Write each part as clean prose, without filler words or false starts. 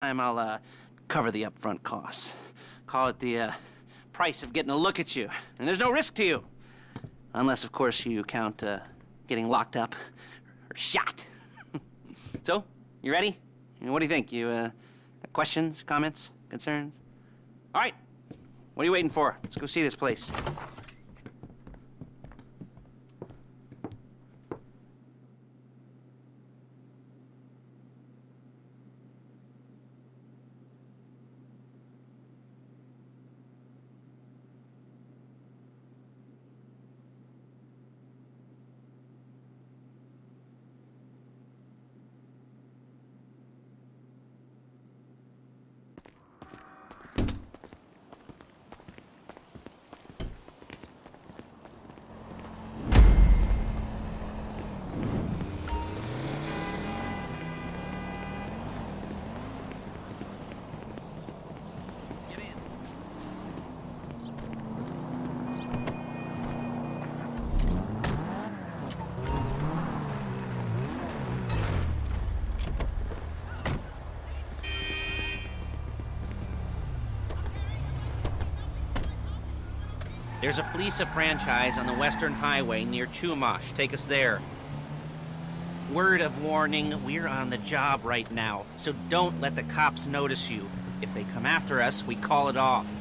I'll cover the upfront costs. Call it the price of getting a look at you. And there's no risk to you. Unless, of course, you count getting locked up or shot. So, you ready? What do you think? You questions, comments, concerns? All right. What are you waiting for? Let's go see this place. There's a Fleeca franchise on the Western Highway near Chumash. Take us there. Word of warning, we're on the job right now, so don't let the cops notice you. If they come after us, we call it off.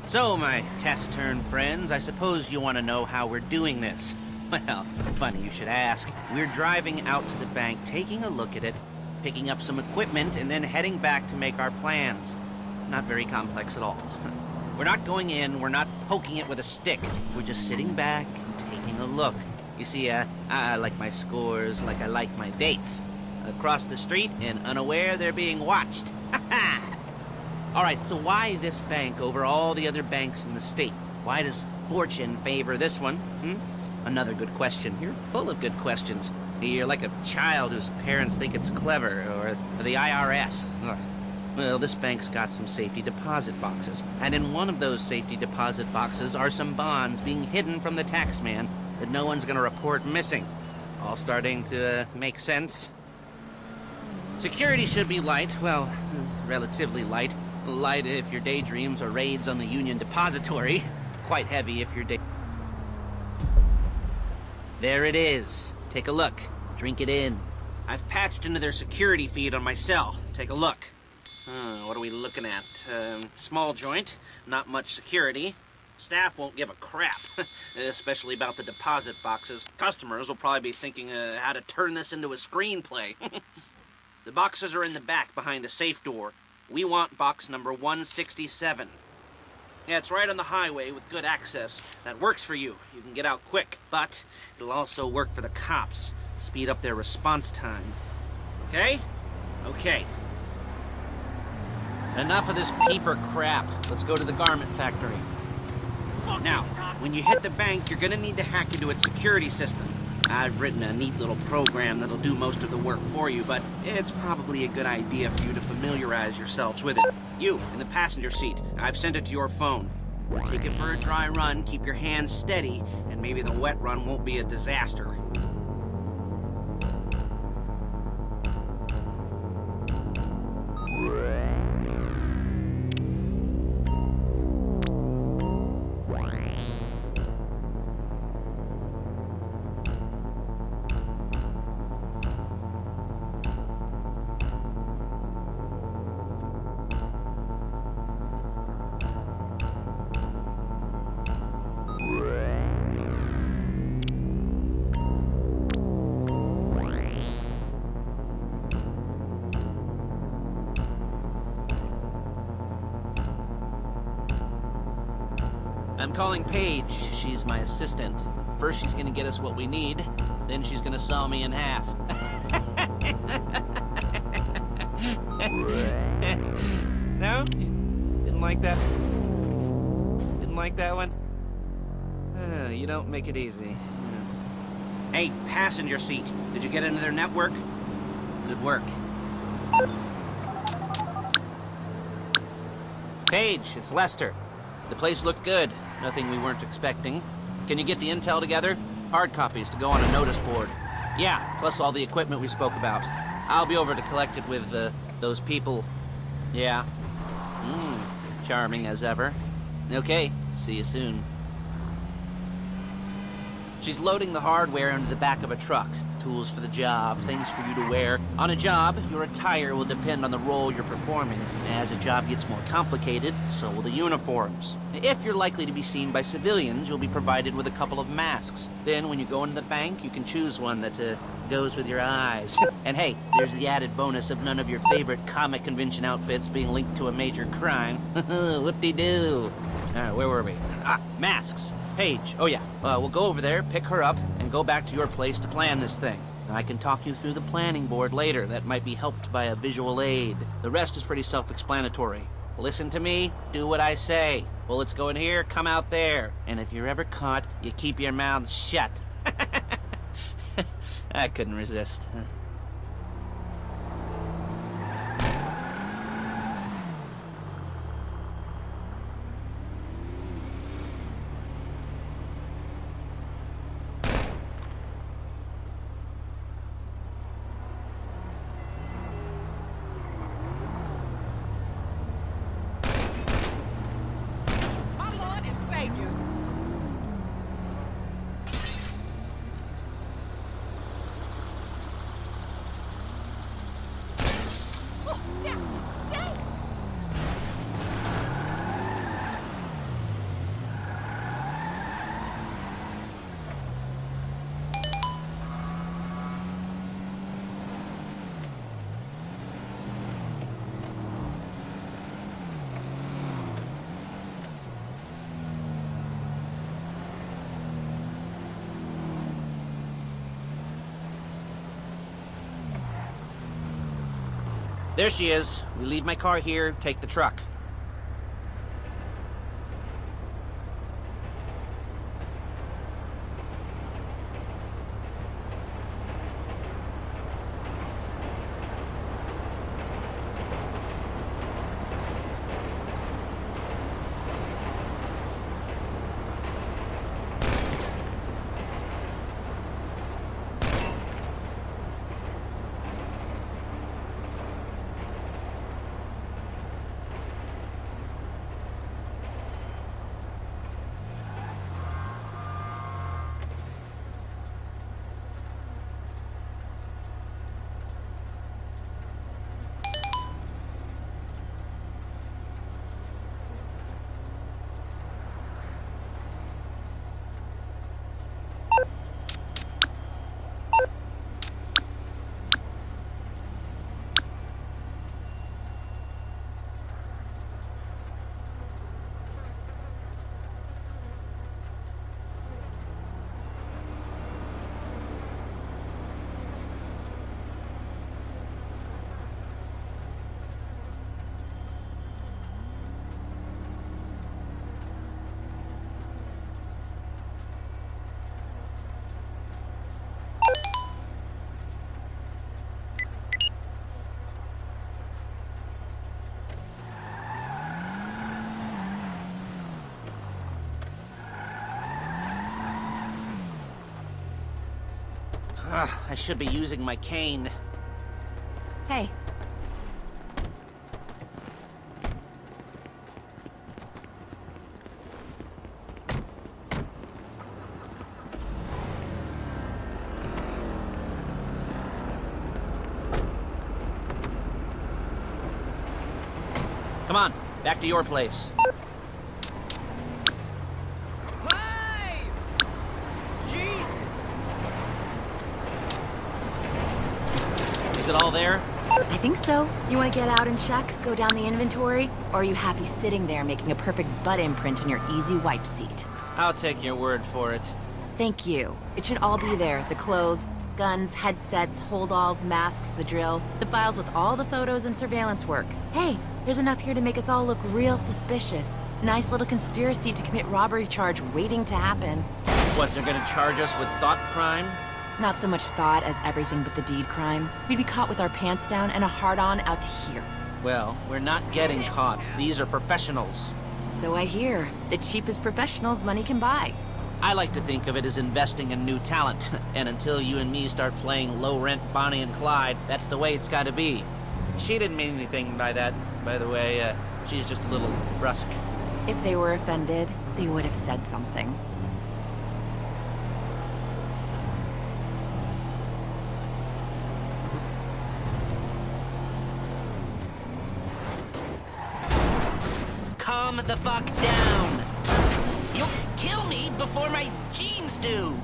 So, my taciturn friends, I suppose you want to know how we're doing this. Well, funny you should ask. We're driving out to the bank, taking a look at it, picking up some equipment, and then heading back to make our plans. Not very complex at all. We're not going in, we're not poking it with a stick. We're just sitting back and taking a look. You see, I like my scores like I like my dates. Across the street and unaware they're being watched. All right, so why this bank over all the other banks in the state? Why does fortune favor this one? Another good question. You're full of good questions. You're like a child whose parents think it's clever, or the IRS. Ugh. Well, this bank's got some safety deposit boxes, and in one of those safety deposit boxes are some bonds being hidden from the tax man that no one's gonna report missing. All starting to make sense? Security should be light, well, relatively light. Light if your daydreams are raids on the Union Depository. Quite heavy if your day... There it is. Take a look. Drink it in. I've patched into their security feed on my cell. Take a look. What are we looking at? Small joint, not much security. Staff won't give a crap, especially about the deposit boxes. Customers will probably be thinking how to turn this into a screenplay. The boxes are in the back behind a safe door. We want box number 167. Yeah, it's right on the highway with good access. That works for you. You can get out quick, but it'll also work for the cops. Speed up their response time. Okay? Okay. Enough of this peeper crap. Let's go to the garment factory. Now, when you hit the bank, you're gonna need to hack into its security system. I've written a neat little program that'll do most of the work for you, but it's probably a good idea for you to familiarize yourselves with it. You, in the passenger seat, I've sent it to your phone. Take it for a dry run, keep your hands steady, and maybe the wet run won't be a disaster. I'm calling Paige. She's my assistant. First she's gonna get us what we need, then she's gonna saw me in half. No? Didn't like that? Didn't like that one? You don't make it easy. Hey, passenger seat. Did you get into their network? Good work. Paige, it's Lester. The place looked good. Nothing we weren't expecting. Can you get the intel together? Hard copies to go on a notice board. Yeah, plus all the equipment we spoke about. I'll be over to collect it with, those people. Yeah. Charming as ever. Okay, see you soon. She's loading the hardware into the back of a truck. Tools for the job, things for you to wear. On a job, your attire will depend on the role you're performing. As the job gets more complicated, so will the uniforms. If you're likely to be seen by civilians, you'll be provided with a couple of masks. Then, when you go into the bank, you can choose one that goes with your eyes. And hey, there's the added bonus of none of your favorite comic convention outfits being linked to a major crime. Whoop-de-doo. Where were we? Masks. Paige. Oh yeah, we'll go over there, pick her up, and go back to your place to plan this thing. I can talk you through the planning board later. That might be helped by a visual aid. The rest is pretty self-explanatory. Listen to me, do what I say. Bullets go in here, come out there. And if you're ever caught, you keep your mouth shut. I couldn't resist. There she is. We leave my car here, take the truck. I should be using my cane. Hey. Come on, back to your place. Hey! Jesus! Is it all there? I think so. You want to get out and check, go down the inventory? Or are you happy sitting there making a perfect butt imprint in your easy wipe seat? I'll take your word for it. Thank you. It should all be there. The clothes, guns, headsets, hold-alls, masks, the drill, the files with all the photos and surveillance work. Hey, there's enough here to make us all look real suspicious. Nice little conspiracy to commit robbery charge waiting to happen. What, they're gonna charge us with thought crime? Not so much thought as everything but the deed crime. We'd be caught with our pants down and a hard-on out to here. Well, we're not getting caught. These are professionals. So I hear. The cheapest professionals money can buy. I like to think of it as investing in new talent. And until you and me start playing low-rent Bonnie and Clyde, that's the way it's gotta be. She didn't mean anything by that, by the way. She's just a little brusque. If they were offended, they would have said something. Calm the fuck down! You'll kill me before my jeans do!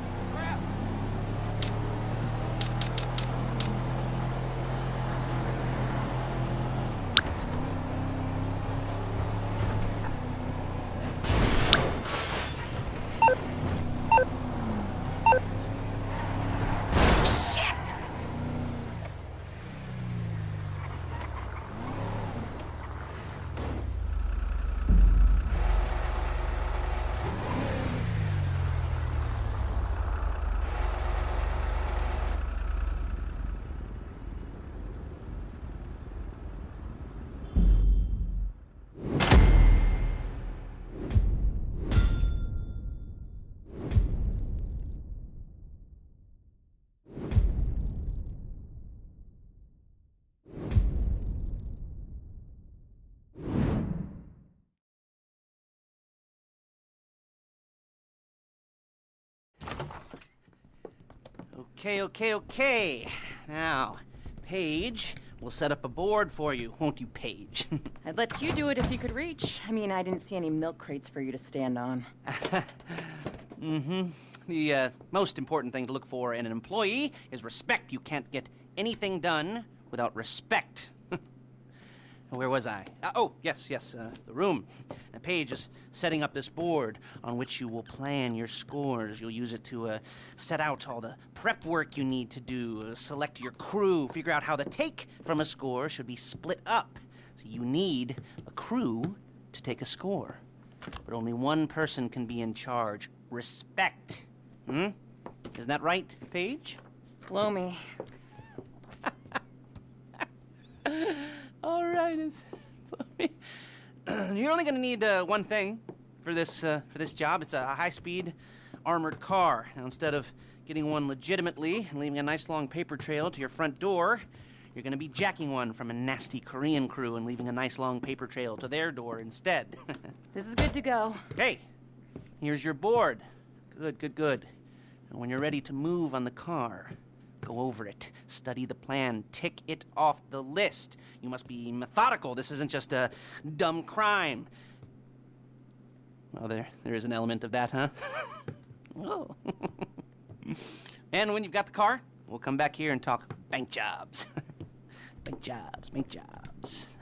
Okay. Now, Paige, we'll set up a board for you, won't you, Paige? I'd let you do it if you could reach. I mean, I didn't see any milk crates for you to stand on. The most important thing to look for in an employee is respect. You can't get anything done without respect. Where was I? Yes, the room. Paige is setting up this board on which you will plan your scores. You'll use it to set out all the prep work you need to do, select your crew, figure out how the take from a score should be split up. So you need a crew to take a score. But only one person can be in charge. Respect. Isn't that right, Paige? Blow me. All right, you're only gonna need one thing for this job. It's a high-speed armored car. Now, instead of getting one legitimately and leaving a nice long paper trail to your front door, you're gonna be jacking one from a nasty Korean crew and leaving a nice long paper trail to their door instead. This is good to go. Okay, here's your board. Good. And when you're ready to move on the car, go over it, study the plan, tick it off the list. You must be methodical. This isn't just a dumb crime. Well, there is an element of that, huh? Oh. And when you've got the car, we'll come back here and talk bank jobs. Bank jobs.